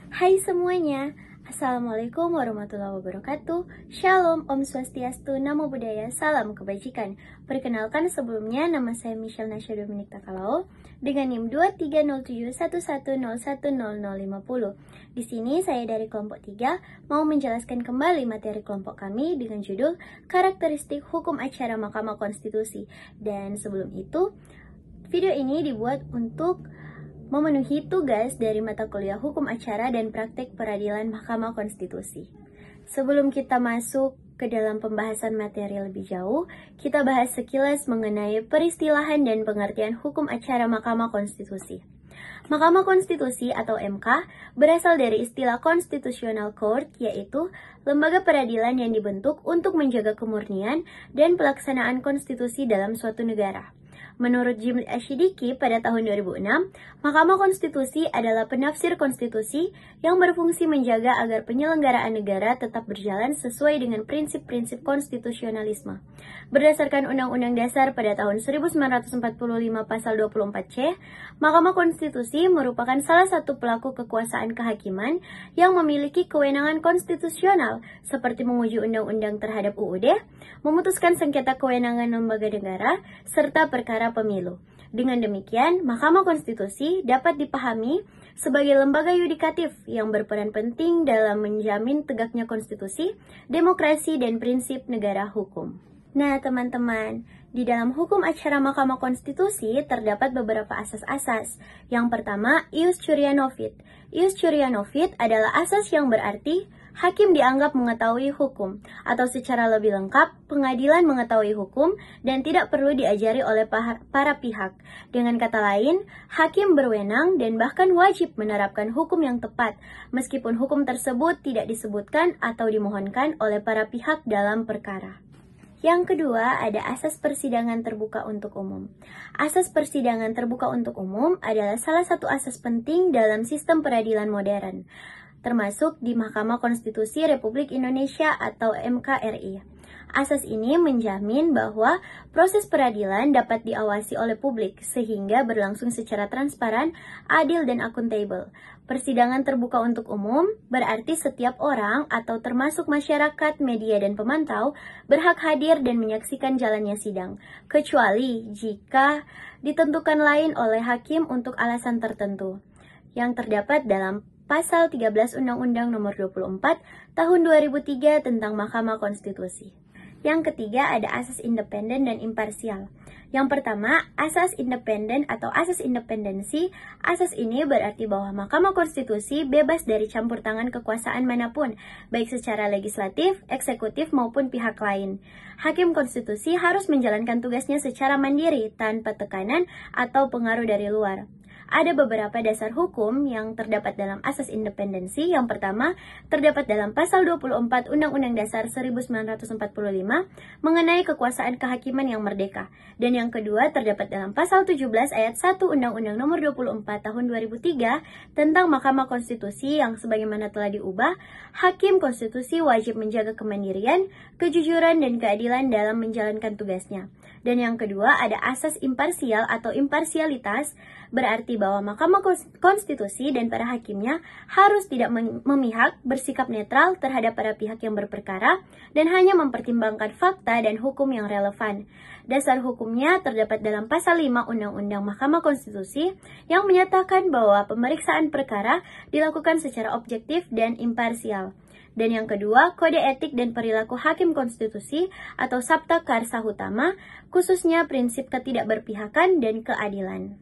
Hai semuanya, Assalamualaikum warahmatullahi wabarakatuh. Shalom, Om Swastiastu, Namo Buddhaya, Salam Kebajikan. Perkenalkan sebelumnya, nama saya Michelle Nasya Dominik Takalao dengan NIM 230711010050. Di sini saya dari kelompok 3 mau menjelaskan kembali materi kelompok kami dengan judul Karakteristik Hukum Acara Mahkamah Konstitusi. Dan sebelum itu, video ini dibuat untuk memenuhi tugas dari mata kuliah Hukum Acara dan Praktek Peradilan Mahkamah Konstitusi. Sebelum kita masuk ke dalam pembahasan materi lebih jauh, kita bahas sekilas mengenai peristilahan dan pengertian Hukum Acara Mahkamah Konstitusi. Mahkamah Konstitusi atau MK berasal dari istilah Constitutional Court, yaitu lembaga peradilan yang dibentuk untuk menjaga kemurnian dan pelaksanaan konstitusi dalam suatu negara. Menurut Jimli Ashidiki pada tahun 2006, Mahkamah Konstitusi adalah penafsir konstitusi yang berfungsi menjaga agar penyelenggaraan negara tetap berjalan sesuai dengan prinsip-prinsip konstitusionalisme. Berdasarkan Undang-Undang Dasar pada tahun 1945 pasal 24C, Mahkamah Konstitusi merupakan salah satu pelaku kekuasaan kehakiman yang memiliki kewenangan konstitusional seperti menguji undang-undang terhadap UUD, memutuskan sengketa kewenangan lembaga negara, serta perkara pemilu. Dengan demikian, Mahkamah Konstitusi dapat dipahami sebagai lembaga yudikatif yang berperan penting dalam menjamin tegaknya konstitusi, demokrasi, dan prinsip negara hukum. Nah, teman-teman, di dalam hukum acara Mahkamah Konstitusi terdapat beberapa asas-asas. Yang pertama, ius curia novit. Ius curia novit adalah asas yang berarti hakim dianggap mengetahui hukum, atau secara lebih lengkap, pengadilan mengetahui hukum dan tidak perlu diajari oleh para pihak. Dengan kata lain, hakim berwenang dan bahkan wajib menerapkan hukum yang tepat, meskipun hukum tersebut tidak disebutkan atau dimohonkan oleh para pihak dalam perkara. Yang kedua, ada asas persidangan terbuka untuk umum. Asas persidangan terbuka untuk umum adalah salah satu asas penting dalam sistem peradilan modern, termasuk di Mahkamah Konstitusi Republik Indonesia atau MKRI. Asas ini menjamin bahwa proses peradilan dapat diawasi oleh publik sehingga berlangsung secara transparan, adil, dan akuntabel. Persidangan terbuka untuk umum berarti setiap orang atau termasuk masyarakat, media, dan pemantau berhak hadir dan menyaksikan jalannya sidang, kecuali jika ditentukan lain oleh hakim untuk alasan tertentu yang terdapat dalam Pasal 13 Undang-Undang Nomor 24 Tahun 2003 tentang Mahkamah Konstitusi. Yang ketiga ada asas independen dan imparsial. Yang pertama, asas independen atau asas independensi. Asas ini berarti bahwa Mahkamah Konstitusi bebas dari campur tangan kekuasaan manapun, baik secara legislatif, eksekutif, maupun pihak lain. Hakim konstitusi harus menjalankan tugasnya secara mandiri, tanpa tekanan atau pengaruh dari luar. Ada beberapa dasar hukum yang terdapat dalam asas independensi. Yang pertama, terdapat dalam Pasal 24 Undang-Undang Dasar 1945 mengenai kekuasaan kehakiman yang merdeka. Dan yang kedua, terdapat dalam Pasal 17 Ayat 1 Undang-Undang Nomor 24 Tahun 2003 tentang Mahkamah Konstitusi yang sebagaimana telah diubah, hakim konstitusi wajib menjaga kemandirian, kejujuran, dan keadilan dalam menjalankan tugasnya. Dan yang kedua, ada asas imparsial atau imparsialitas, berarti bahwa Mahkamah Konstitusi dan para hakimnya harus tidak memihak, bersikap netral terhadap para pihak yang berperkara, dan hanya mempertimbangkan fakta dan hukum yang relevan. Dasar hukumnya terdapat dalam Pasal 5 Undang-Undang Mahkamah Konstitusi yang menyatakan bahwa pemeriksaan perkara dilakukan secara objektif dan imparsial. Dan yang kedua, Kode Etik dan Perilaku Hakim Konstitusi atau Sabta Karsa Utama, khususnya prinsip ketidakberpihakan dan keadilan.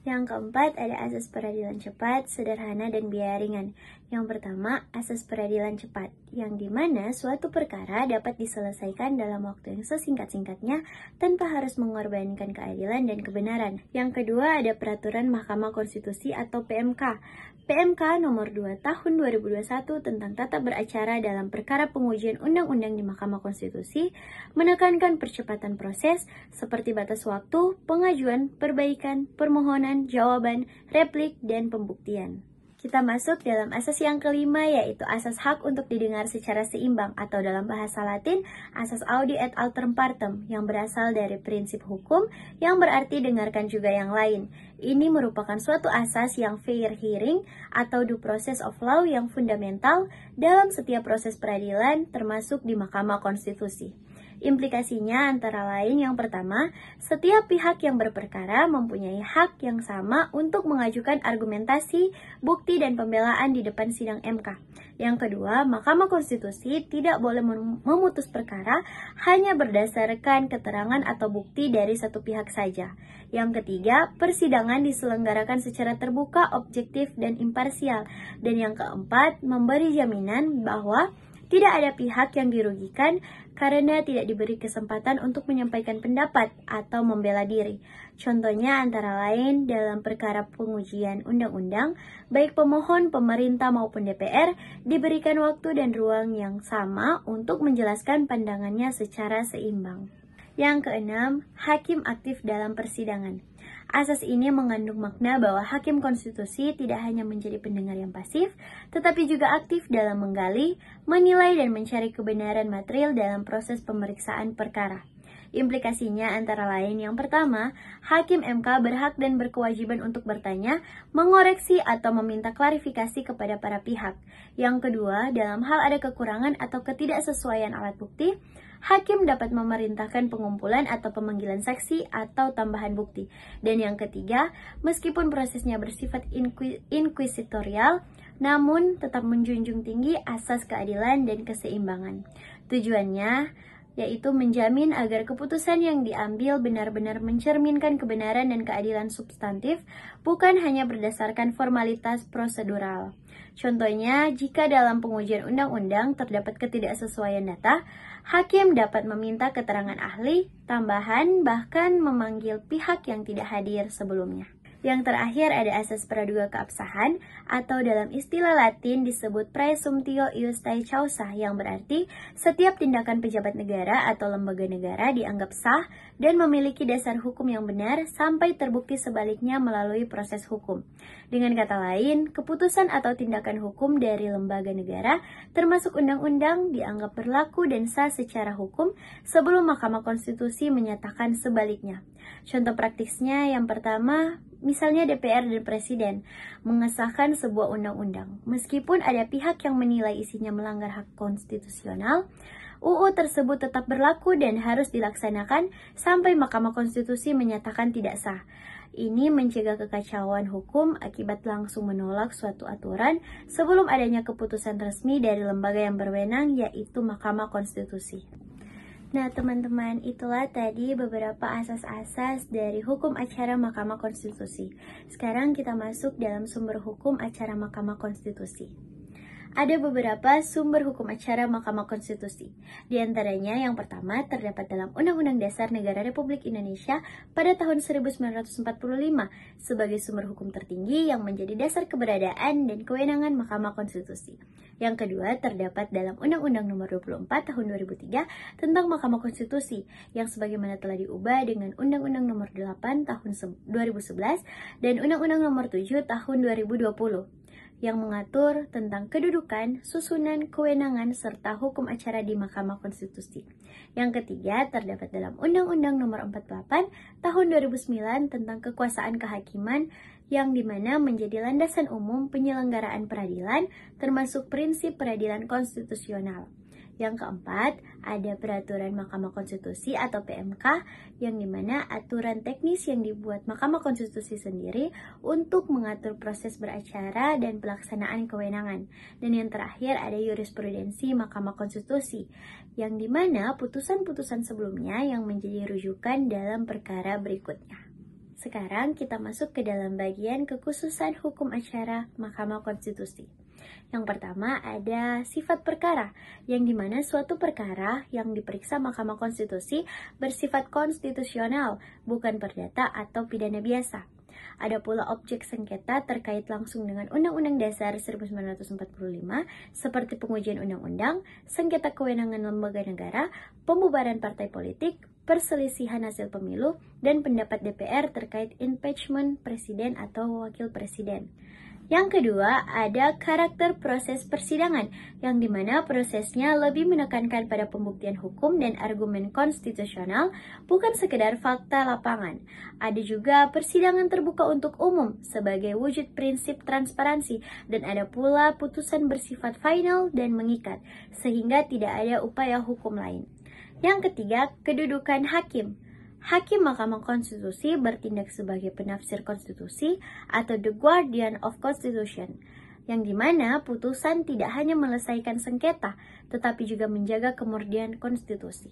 Yang keempat, ada asas peradilan cepat, sederhana, dan biaya ringan. Yang pertama, asas peradilan cepat, yang dimana suatu perkara dapat diselesaikan dalam waktu yang sesingkat-singkatnya tanpa harus mengorbankan keadilan dan kebenaran. Yang kedua, ada Peraturan Mahkamah Konstitusi atau PMK. PMK nomor 2 tahun 2021 tentang tata beracara dalam perkara pengujian undang-undang di Mahkamah Konstitusi menekankan percepatan proses seperti batas waktu, pengajuan, perbaikan, permohonan, jawaban, replik, dan pembuktian. Kita masuk dalam asas yang kelima, yaitu asas hak untuk didengar secara seimbang, atau dalam bahasa Latin, asas audi et alteram partem, yang berasal dari prinsip hukum yang berarti dengarkan juga yang lain. Ini merupakan suatu asas yang fair hearing atau due process of law yang fundamental dalam setiap proses peradilan, termasuk di Mahkamah Konstitusi. Implikasinya antara lain yang pertama, setiap pihak yang berperkara mempunyai hak yang sama untuk mengajukan argumentasi, bukti, dan pembelaan di depan sidang MK. Yang kedua, Mahkamah Konstitusi tidak boleh memutus perkara hanya berdasarkan keterangan atau bukti dari satu pihak saja. Yang ketiga, persidangan diselenggarakan secara terbuka, objektif, dan imparsial. Dan yang keempat, memberi jaminan bahwa tidak ada pihak yang dirugikan karena tidak diberi kesempatan untuk menyampaikan pendapat atau membela diri. Contohnya antara lain dalam perkara pengujian undang-undang, baik pemohon, pemerintah maupun DPR diberikan waktu dan ruang yang sama untuk menjelaskan pandangannya secara seimbang. Yang keenam, hakim aktif dalam persidangan. Asas ini mengandung makna bahwa hakim konstitusi tidak hanya menjadi pendengar yang pasif, tetapi juga aktif dalam menggali, menilai, dan mencari kebenaran material dalam proses pemeriksaan perkara. Implikasinya antara lain yang pertama, hakim MK berhak dan berkewajiban untuk bertanya, mengoreksi, atau meminta klarifikasi kepada para pihak. Yang kedua, dalam hal ada kekurangan atau ketidaksesuaian alat bukti, hakim dapat memerintahkan pengumpulan atau pemanggilan saksi atau tambahan bukti. Dan yang ketiga, meskipun prosesnya bersifat inkuisitorial, namun tetap menjunjung tinggi asas keadilan dan keseimbangan. Tujuannya yaitu menjamin agar keputusan yang diambil benar-benar mencerminkan kebenaran dan keadilan substantif, bukan hanya berdasarkan formalitas prosedural. Contohnya, jika dalam pengujian undang-undang terdapat ketidaksesuaian data, hakim dapat meminta keterangan ahli, tambahan, bahkan memanggil pihak yang tidak hadir sebelumnya. Yang terakhir ada asas praduga keabsahan, atau dalam istilah Latin disebut praesumptio iustae causa, yang berarti setiap tindakan pejabat negara atau lembaga negara dianggap sah dan memiliki dasar hukum yang benar sampai terbukti sebaliknya melalui proses hukum. Dengan kata lain, keputusan atau tindakan hukum dari lembaga negara, termasuk undang-undang, dianggap berlaku dan sah secara hukum sebelum Mahkamah Konstitusi menyatakan sebaliknya. Contoh praktisnya yang pertama, misalnya DPR dan Presiden mengesahkan sebuah undang-undang. Meskipun ada pihak yang menilai isinya melanggar hak konstitusional, UU tersebut tetap berlaku dan harus dilaksanakan sampai Mahkamah Konstitusi menyatakan tidak sah. Ini mencegah kekacauan hukum akibat langsung menolak suatu aturan sebelum adanya keputusan resmi dari lembaga yang berwenang, yaitu Mahkamah Konstitusi. Nah teman-teman, itulah tadi beberapa asas-asas dari hukum acara Mahkamah Konstitusi. Sekarang kita masuk dalam sumber hukum acara Mahkamah Konstitusi. Ada beberapa sumber hukum acara Mahkamah Konstitusi. Di antaranya yang pertama terdapat dalam Undang-Undang Dasar Negara Republik Indonesia pada tahun 1945 sebagai sumber hukum tertinggi yang menjadi dasar keberadaan dan kewenangan Mahkamah Konstitusi. Yang kedua terdapat dalam Undang-Undang Nomor 24 Tahun 2003 tentang Mahkamah Konstitusi yang sebagaimana telah diubah dengan Undang-Undang Nomor 8 Tahun 2011 dan Undang-Undang Nomor 7 Tahun 2020. Yang mengatur tentang kedudukan, susunan, kewenangan, serta hukum acara di Mahkamah Konstitusi. Yang ketiga terdapat dalam Undang-Undang Nomor 48 Tahun 2009 tentang kekuasaan kehakiman yang dimana menjadi landasan umum penyelenggaraan peradilan termasuk prinsip peradilan konstitusional. Yang keempat, ada peraturan Mahkamah Konstitusi atau PMK yang dimana aturan teknis yang dibuat Mahkamah Konstitusi sendiri untuk mengatur proses beracara dan pelaksanaan kewenangan. Dan yang terakhir ada jurisprudensi Mahkamah Konstitusi yang dimana putusan-putusan sebelumnya yang menjadi rujukan dalam perkara berikutnya. Sekarang kita masuk ke dalam bagian kekhususan hukum acara Mahkamah Konstitusi. Yang pertama ada sifat perkara, yang dimana suatu perkara yang diperiksa Mahkamah Konstitusi bersifat konstitusional, bukan perdata atau pidana biasa. Ada pula objek sengketa terkait langsung dengan Undang-Undang Dasar 1945, seperti pengujian undang-undang, sengketa kewenangan lembaga negara, pembubaran partai politik, perselisihan hasil pemilu, dan pendapat DPR terkait impeachment presiden atau wakil presiden. Yang kedua, ada karakter proses persidangan, yang dimana prosesnya lebih menekankan pada pembuktian hukum dan argumen konstitusional, bukan sekedar fakta lapangan. Ada juga persidangan terbuka untuk umum sebagai wujud prinsip transparansi, dan ada pula putusan bersifat final dan mengikat, sehingga tidak ada upaya hukum lain. Yang ketiga, kedudukan hakim. Hakim Mahkamah Konstitusi bertindak sebagai penafsir konstitusi atau the guardian of constitution, yang dimana putusan tidak hanya menyelesaikan sengketa, tetapi juga menjaga kemurnian konstitusi.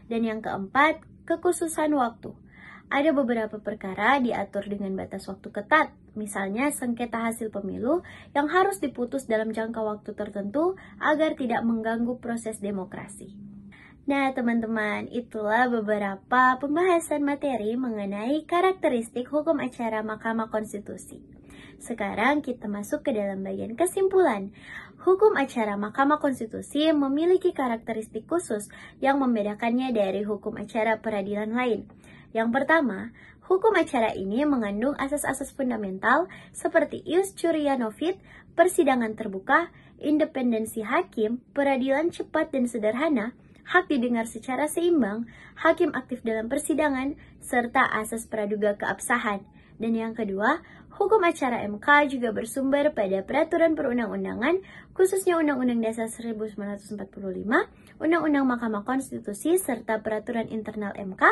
Dan yang keempat, kekhususan waktu. Ada beberapa perkara diatur dengan batas waktu ketat, misalnya sengketa hasil pemilu yang harus diputus dalam jangka waktu tertentu agar tidak mengganggu proses demokrasi. Nah teman-teman, itulah beberapa pembahasan materi mengenai karakteristik hukum acara Mahkamah Konstitusi. Sekarang kita masuk ke dalam bagian kesimpulan. Hukum acara Mahkamah Konstitusi memiliki karakteristik khusus yang membedakannya dari hukum acara peradilan lain. Yang pertama, hukum acara ini mengandung asas-asas fundamental seperti ius curia novit, persidangan terbuka, independensi hakim, peradilan cepat dan sederhana, hak didengar secara seimbang, hakim aktif dalam persidangan, serta asas praduga keabsahan. Dan yang kedua, hukum acara MK juga bersumber pada peraturan perundang-undangan, khususnya Undang-Undang Dasar 1945, Undang-Undang Mahkamah Konstitusi, serta peraturan internal MK.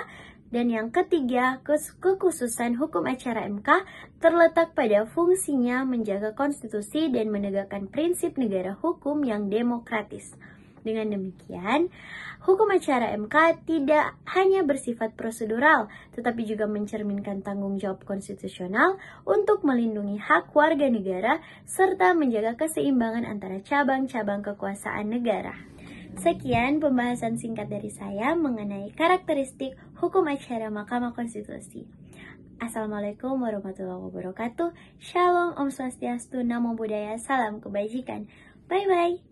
Dan yang ketiga, kekhususan hukum acara MK terletak pada fungsinya menjaga konstitusi dan menegakkan prinsip negara hukum yang demokratis. Dengan demikian, hukum acara MK tidak hanya bersifat prosedural, tetapi juga mencerminkan tanggung jawab konstitusional untuk melindungi hak warga negara serta menjaga keseimbangan antara cabang-cabang kekuasaan negara. Sekian pembahasan singkat dari saya mengenai karakteristik hukum acara Mahkamah Konstitusi. Assalamualaikum warahmatullahi wabarakatuh. Shalom, Om Swastiastu, Namo Buddhaya, Salam Kebajikan. Bye-bye.